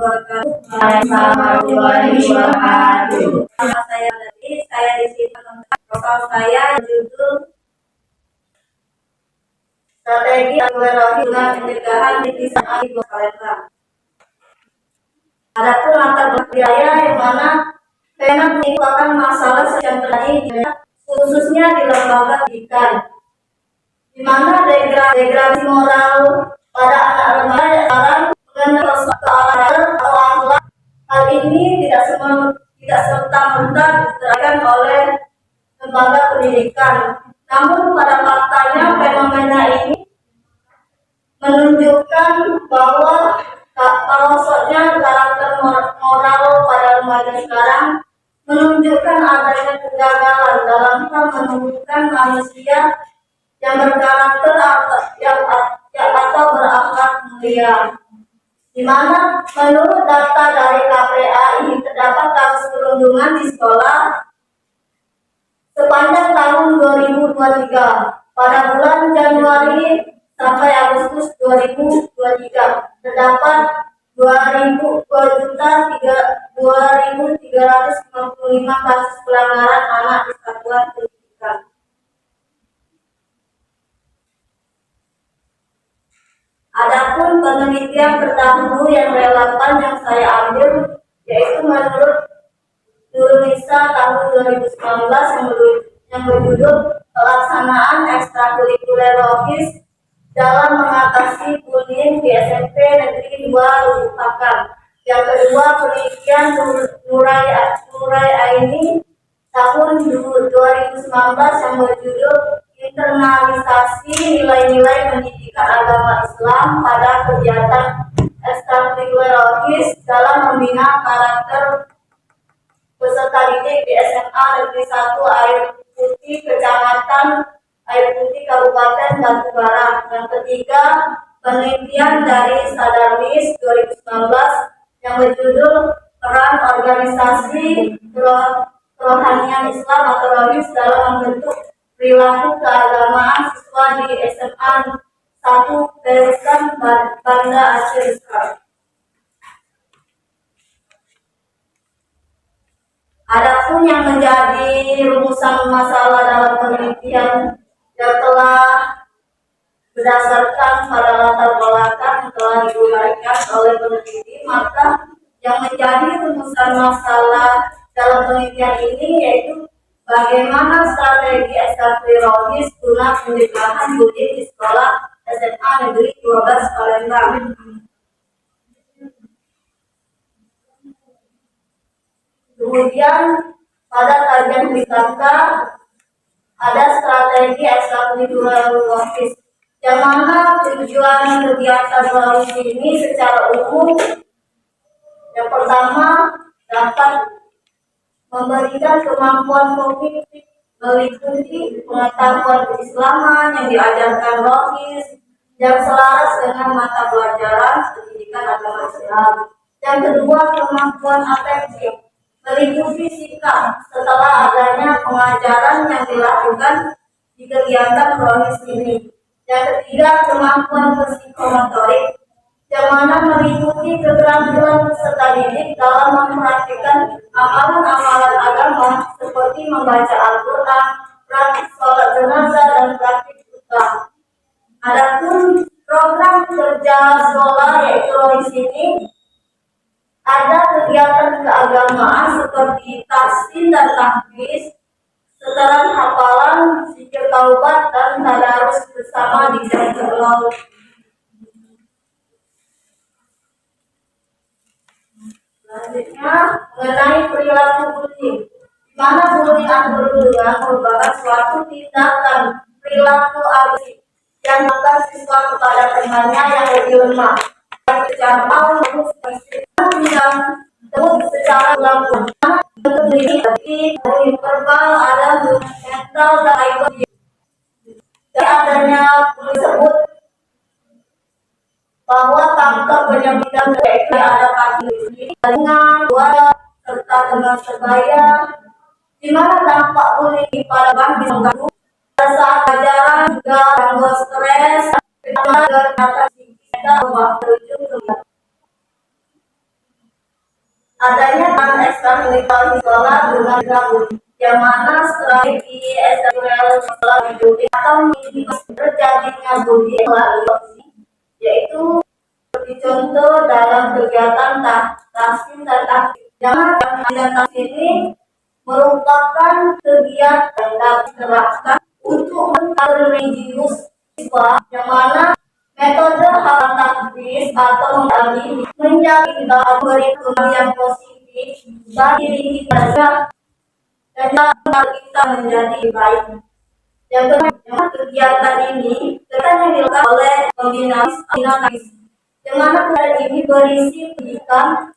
wabarakatuh. Warahmatullahi wabarakatuh. Nama saya tadi, saya di sini profil saya judul strategi guna pencegahan titisan air Kalembang. Adapun latar belakang biaya yang mana memang merupakan masalah yang terjadi khususnya di lembaga pendidikan, di mana degradasi moral pada anak remaja sekarang mengenai karakter atau akhlak. Hal ini tidak serta-merta diterapkan oleh lembaga pendidikan. Namun pada faktanya fenomena ini menunjukkan bahwa merosotnya karakter moral pada remaja sekarang menunjukkan adanya kegagalan dalam hal menumbuhkan manusia yang berkarakter atau berakhlak mulia. Di mana menurut data dari KPAI terdapat kasus perundungan di sekolah sepanjang tahun 2023 pada bulan Januari sampai Agustus 2023 terdapat 2.355 kasus pelanggaran anak di satuan pendidikan. Adapun penelitian terdahulu yang relevan yang saya ambil yaitu menurut Nurunisa tahun 2019 yang berjudul pelaksanaan ekstrakurikuler Rohis dalam mengatasi bullying di SMP Negeri 2 Lubuk Pakam. Yang kedua, penelitian Nurai Aini tahun 2019 yang berjudul internalisasi nilai-nilai pendidikan agama Islam pada kegiatan ekstrakurikuler Rohis dalam membina karakter peserta didik di SMA Negeri 1 Air Putih Kecamatan Air Putih Kabupaten Batubara. Yang ketiga, penelitian dari Sadarwis 2019 yang berjudul peran organisasi kerohanian Islam atau Rohis dalam membentuk perilaku keagamaan siswa di SMA 1 Terusan Banda Aceh. Adapun yang menjadi rumusan masalah dalam penelitian yang telah berdasarkan pada latar belakang yang telah digunakan oleh peneliti, maka yang menjadi rumusan masalah dalam penelitian ini yaitu bagaimana strategi ekstrakurikuler Rohis guna pencegahan bullying di sekolah SMA Negeri 12 Palembang. Kemudian pada kajian BKK ada strategi ekstrakurikuler Rohis, yang mana tujuan kegiatan Rohis ini secara umum yang pertama dapat memberikan kemampuan kognitif meliputi pengetahuan keislaman yang diajarkan Rohis yang selaras dengan mata pelajaran pendidikan agama Islam. Yang kedua, kemampuan afektif meliputi sikap setelah adanya pengajaran yang dilakukan di kegiatan Rohis ini. Yang ketiga, kemampuan psikomotorik yang mana meliputi keterampilan peserta didik dalam mempraktikkan amalan-amalan agama seperti membaca Al-Quran, praktik sholat jenazah, dan praktik khutbah. Adapun program kerja sekolah yaitu Rohis ini ada kegiatan keagamaan seperti tahsin dan tahfiz, setelan hafalan, zikir taubat, dan tadarus bersama di Jalan. Selanjutnya mengenai perilaku bullying, di mana bullying atau perundungan merupakan suatu tindakan perilaku agresif yang melakukan siswa kepada temannya yang lebih lemah, baik secara maupun secara langsung. Untuk diri dari verbal ada mental dan ekonomi. Dari adanya tersebut bahwa tanpa penyempitan yaitu ada kaki dengan dua serta dengan sebaya, di mana dampak bullying pada ban bisa mengganggu pada saat pelajaran juga gangguan stres, ditambah dengan kata singkat berujung ke adanya tantangan ekstrakurikuler di sekolah dengan gabung yang mana strategi ekstrakurikuler sekolah bullying atau terjadinya bullying melalui yaitu seperti contoh dalam kegiatan tahsin dan aktif. Kegiatan ini merupakan kegiatan yang dapat diterapkan untuk mental religius siswa yang mana metode hal taktis atau menjadi kurikulum yang positif bagi diri kita dan kita menjadi baik. Yang kedua, kegiatan ini yang dilakukan oleh pembina yang mana kegiatan ini berisi pendidikan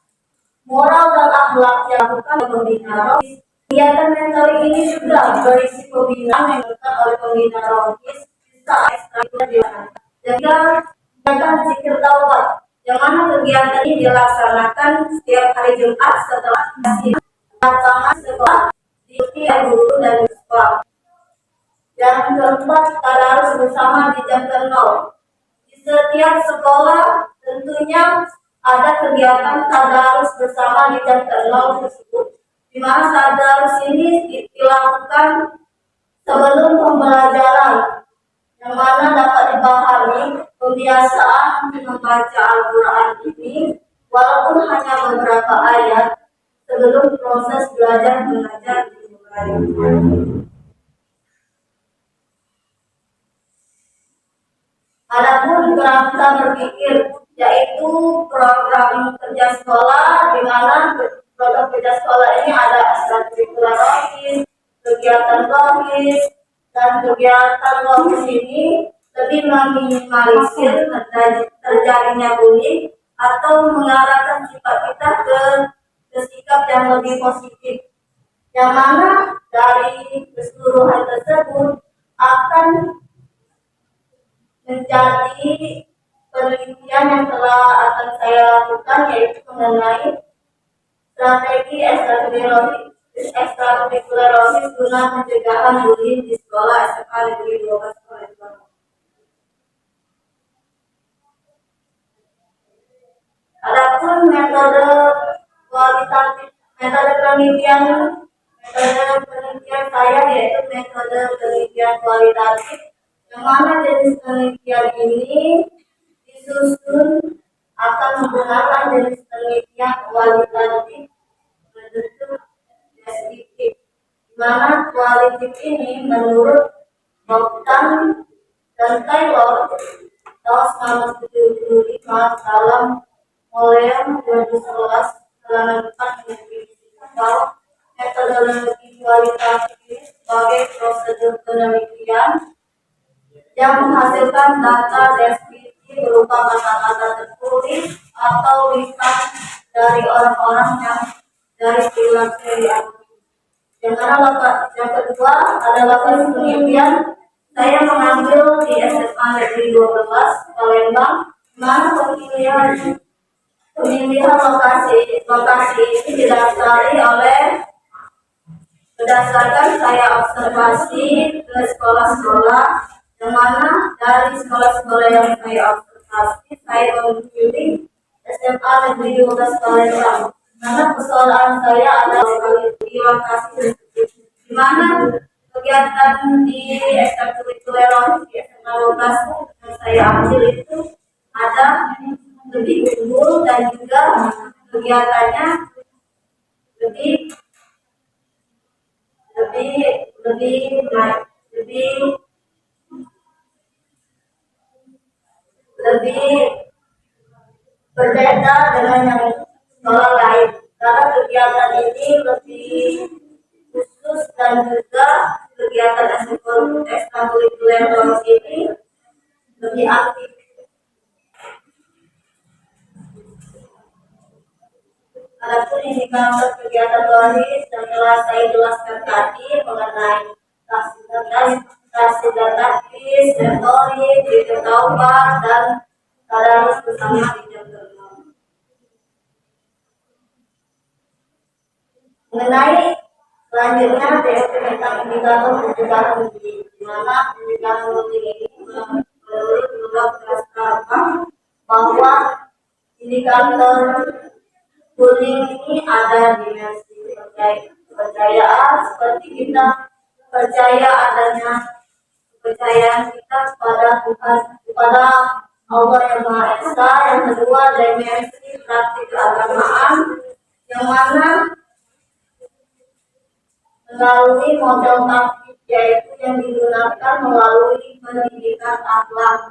moral dan akhlak yang dilakukan oleh pembina rohis. Kegiatan mentor ini juga berisi pembinaan yang dilakukan oleh pembina rohis serta ekstrakurikuler. Juga kegiatan zikir taubat, yang mana kegiatan ini dilaksanakan setiap hari Jumat setelah lapangan sekolah diikuti guru dan siswa. Yang keempat, tadarus bersama di jam 0. Di setiap sekolah tentunya ada kegiatan tadarus bersama di jam 0 tersebut, di mana tadarus ini dilakukan sebelum pembelajaran, yang mana dapat dipahami pembiasaan membaca Al-Quran ini walaupun hanya beberapa ayat sebelum proses belajar mengajar dimulai. Adapun kerangka berpikir yaitu program kerja sekolah, di mana program kerja sekolah ini ada ekstrakurikuler rohis, kegiatan rohis, dan kegiatan rohis ini lebih meminimalisir terjadinya bullying atau mengarahkan sifat kita ke sikap yang lebih positif, yang mana dari keseluruhan tersebut akan menjadi penelitian yang telah akan saya lakukan, yaitu mengenai strategi ekstrakurikuler rohis guna pencegahan bullying di sekolah SMA Negeri 12 Palembang. Adapun metode kualitatif, metode penelitian saya yaitu metode penelitian kualitatif, yang mana jenis penelitian ini disusun akan menggunakan jenis penelitian kualitatif berbentuk deskriptif, di mana kualitatif ini menurut Bogdan dan Taylor tahun 1975 dalam Moleon 2011 halaman 4 bahwa metodologi kualitatif ini sebagai prosedur penelitian yang menghasilkan data deskriptif berupa kata-kata tertulis atau lisan dari orang-orang yang dari perilaku yang kedua adalah penelitian saya mengambil di SMA Negeri 12 Palembang, di mana pemilihan lokasi ini didasari oleh berdasarkan saya observasi ke sekolah-sekolah, yang mana dari sekolah-sekolah yang saya observasi saya memilih SMA Negeri 12 Palembang. Karena persoalan saya adalah di lokasi di mana kegiatan di ekstrakurikuler di SMA 12 yang saya ambil itu ada lebih unggul dan juga kegiatannya lebih berbeda dengan yang sekolah lain, karena kegiatan ini lebih khusus dan juga kegiatan ekstrakurikuler ini lebih aktif. Adapun indikator kegiatan rohis yang telah saya jelaskan tadi mengenai tahsin taktis, retorik, zikir taubat, dan tadarus bersama di jam 6. Mengenai selanjutnya teori tentang indikator pencegahan bullying, di mana indikator bullying ini menurut Rudolf Grasskamp bahwa indikator Bullying ini ada dimensi kepercayaan seperti kita percaya adanya kepercayaan kita kepada Tuhan, kepada Allah yang Maha Esa. Yang kedua, dimensi praktik keagamaan yang mana melalui model taktik, yaitu yang digunakan melalui pendidikan akhlak,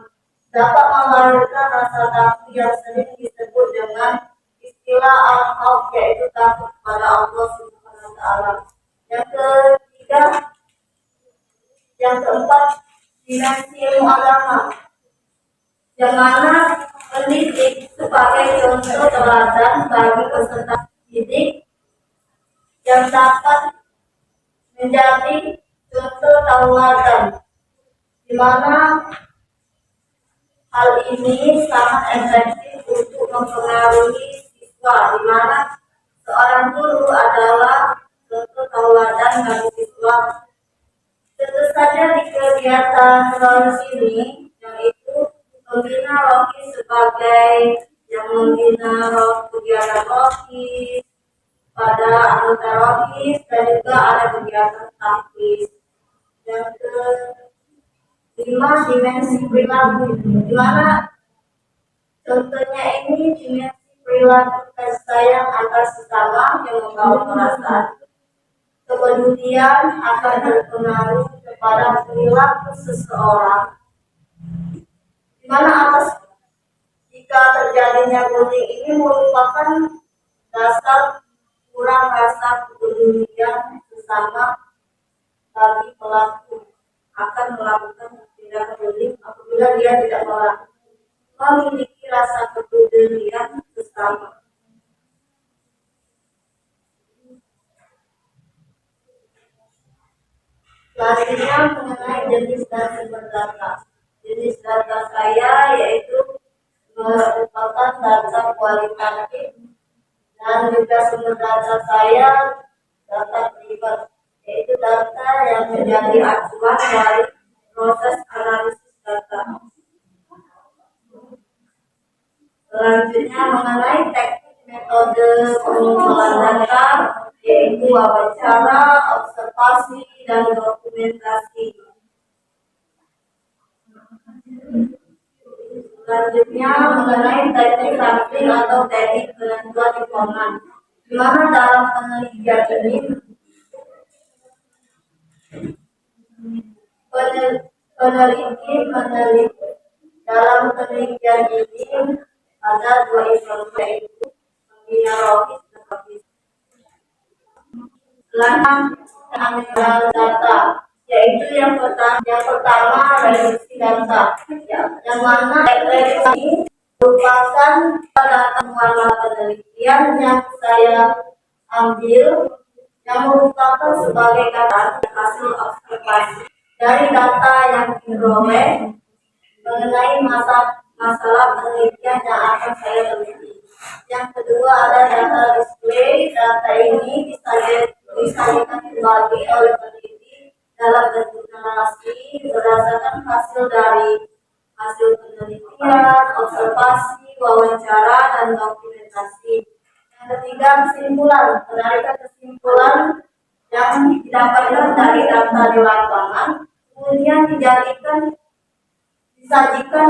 dapat melahirkan rasa takut yang sering disebut dengan istilah al-khawf, yaitu takut kepada Allah Subhanahu wa Ta'ala. Yang ketiga, yang keempat, dimensi ilmu agama, yang mana pendidik sebagai contoh teladan bagi peserta didik yang dapat menjadi contoh tauladan, di mana hal ini sangat efektif untuk mempengaruhi siswa, di mana seorang guru adalah contoh tauladan bagi siswa. Tentu saja di kegiatan ini, yaitu membina Rocky sebagai yang membina kegiatan Rocky pada anggota Rocky, dan juga ada kegiatan taktis. Yang kelima, dimensi perilaku, di mana contohnya ini dimensi perilaku kasih sayang antar sesama yang membawa perasaan kepedulian akan berpengaruh kepada perilaku seseorang, di mana atas jika terjadinya bullying ini merupakan dasar kurang rasa kepedulian sesama bagi pelaku akan melakukan tindakan bullying apabila dia tidak memiliki rasa kepedulian sesama. Selanjutnya mengenai jenis dan sumber data. Jenis data saya yaitu merupakan data kualitatif, dan juga sumber data saya data privat, yaitu data yang menjadi acuan dari proses analisis data. Selanjutnya mengenai teknik metode pengumpulan data, yaitu wawancara, observasi, dan dokumentasi. Selanjutnya mengenai teknik sampling atau teknik penentuan informan, di mana dalam penelitian ini peneliti dalam penelitian ini ada dua informan, yaitu pembina logis dan logis. Selanjutnya data, yaitu yang pertama reduksi data, yang mana reduksi ini merupakan data temuan penelitian yang saya ambil, yang merupakan sebagai kata hasil observasi dari data yang diperoleh mengenai masalah penelitian yang akan saya teliti. Yang kedua ada data display. Data ini disajikan kembali oleh peneliti dalam bentuk narasi berdasarkan hasil dari hasil penelitian, observasi, wawancara, dan dokumentasi. Yang ketiga, kesimpulan. Menarikkan kesimpulan yang didapatkan dari data di lapangan, kemudian disajikan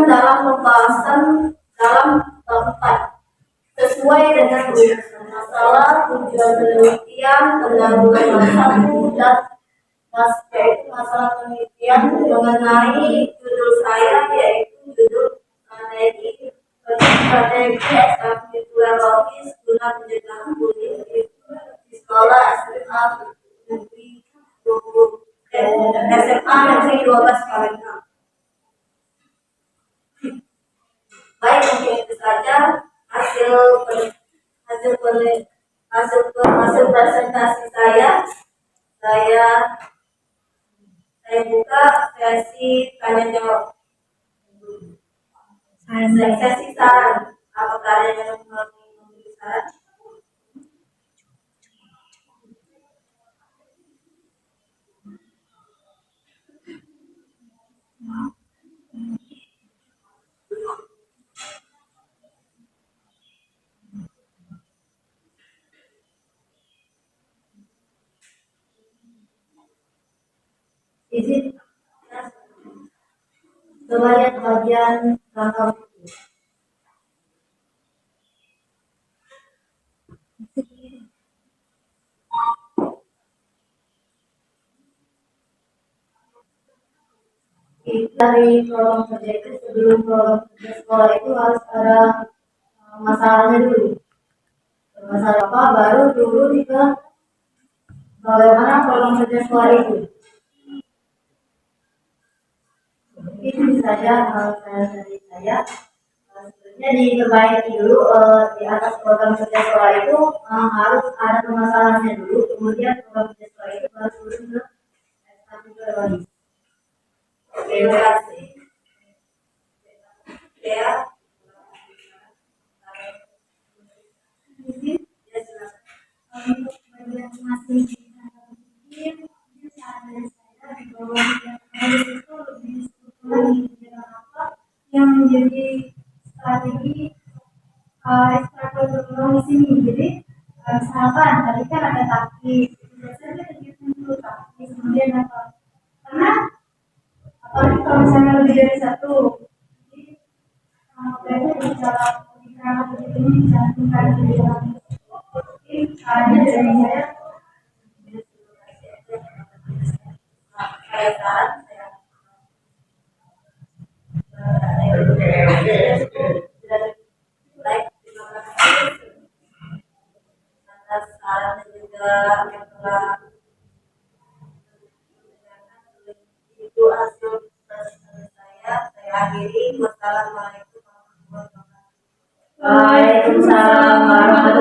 dalam pembahasan dalam tempat sesuai dengan masalah, tujuan penelitian, pendahuluan satu, dan masalah penelitian mengenai judul saya, yaitu judul strategi epidemiologis guna pencegahan bullying di sekolah SMA negeri 12 Palembang. Baik, mungkin itu saja hasil presentasi saya. Saya buka sesi tanya jawab. Sesi saran. Apakah ada yang memberi saran? Coba lihat bagian rangka buku. Dari program kerja itu, sebelum program kerja sekolah itu harus ada masalahnya dulu. Masalah apa baru dulu juga bagaimana program kerja sekolah itu. Itu saja dari saya. Sebenarnya diperbaiki dulu di atas program kerja sekolah itu harus ada permasalahannya dulu, kemudian program kerja sekolah itu baru turun ke S1 ke. Terima kasih. Ya. Untuk bagian masih yang menjadi strategi ekstrakurikuler di sini. Jadi misalkan tadi kan ada taktik, biasanya kita dulu taktik, kemudian apa? Karena apalagi kalau misalnya lebih dari satu, jadi mereka bicara pemikiran begitu ini dicantumkan di dalam. Jadi caranya dari saya saran saya baik, terima kasih atas saran dan juga yang telah itu hasil saya akhiri. Wassalamualaikum warahmatullahi wabarakatuh. Waalaikumsalam warahmatullahi